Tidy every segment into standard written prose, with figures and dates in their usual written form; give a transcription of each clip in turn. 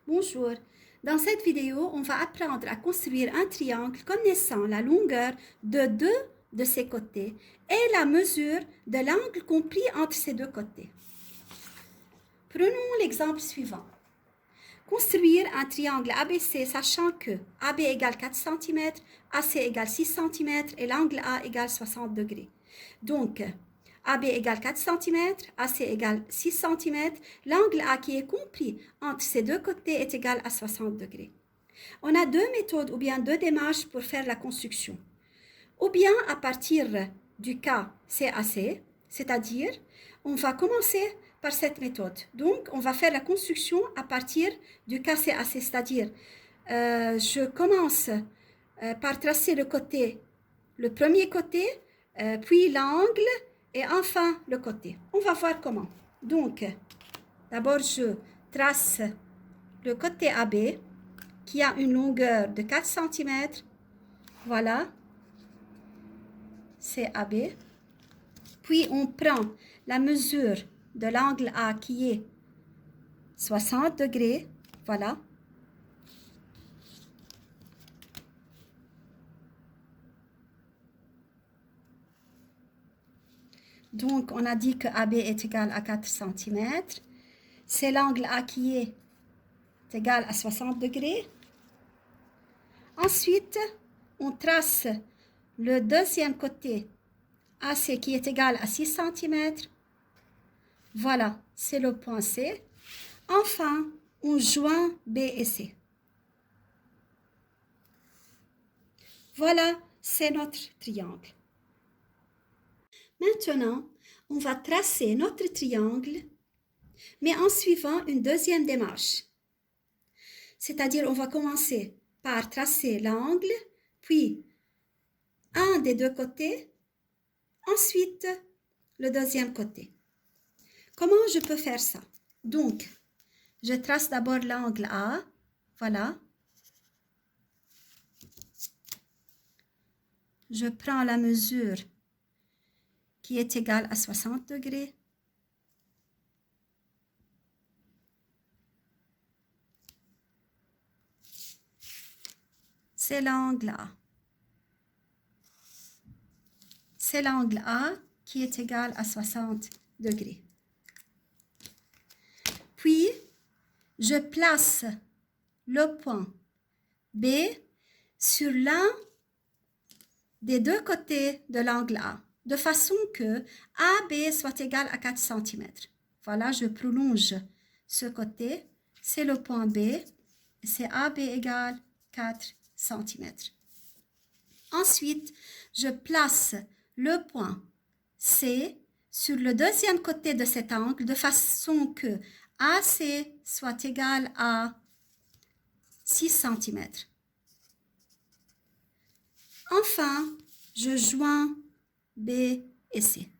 Bonjour, dans cette vidéo, on va apprendre à construire un triangle connaissant la longueur de deux de ses côtés et la mesure de l'angle compris entre ces deux côtés. Prenons l'exemple suivant. Construire un triangle ABC sachant que AB égale 4 cm, AC égale 6 cm et l'angle A égale 60 degrés. Donc, AB égale 4 cm, AC égale 6 cm, l'angle A qui est compris entre ces deux côtés est égal à 60 degrés. On a deux méthodes ou bien deux démarches pour faire la construction. Ou bien à partir du cas CAC, c'est-à-dire on va commencer par cette méthode. Donc, on va faire la construction à partir du cas CAC, c'est-à-dire je commence par tracer le premier côté, puis l'angle, et enfin le côté. On va voir comment. Donc, d'abord, je trace le côté AB qui a une longueur de 4 cm. Voilà, c'est AB. Puis, on prend la mesure de l'angle A qui est 60 degrés. Voilà. Donc, on a dit que AB est égal à 4 cm. C'est l'angle A qui est égal à 60 degrés. Ensuite, on trace le deuxième côté AC qui est égal à 6 cm. Voilà, c'est le point C. Enfin, on joint B et C. Voilà, c'est notre triangle. Maintenant, on va tracer notre triangle, mais en suivant une deuxième démarche. C'est-à-dire, on va commencer par tracer l'angle, puis un des deux côtés, ensuite le deuxième côté. Comment je peux faire ça? Donc, je trace d'abord l'angle A, voilà. Je prends la mesure qui est égale à 60 degrés. C'est l'angle A. C'est l'angle A qui est égal à 60 degrés. Puis, je place le point B sur l'un des deux côtés de l'angle A, de façon que AB soit égal à 4 cm. Voilà, je prolonge ce côté, c'est le point B, c'est AB égale 4 cm. Ensuite, je place le point C sur le deuxième côté de cet angle, de façon que AC soit égal à 6 cm. Enfin, je joins B et C.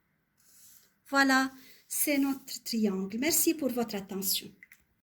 Voilà, c'est notre triangle. Merci pour votre attention.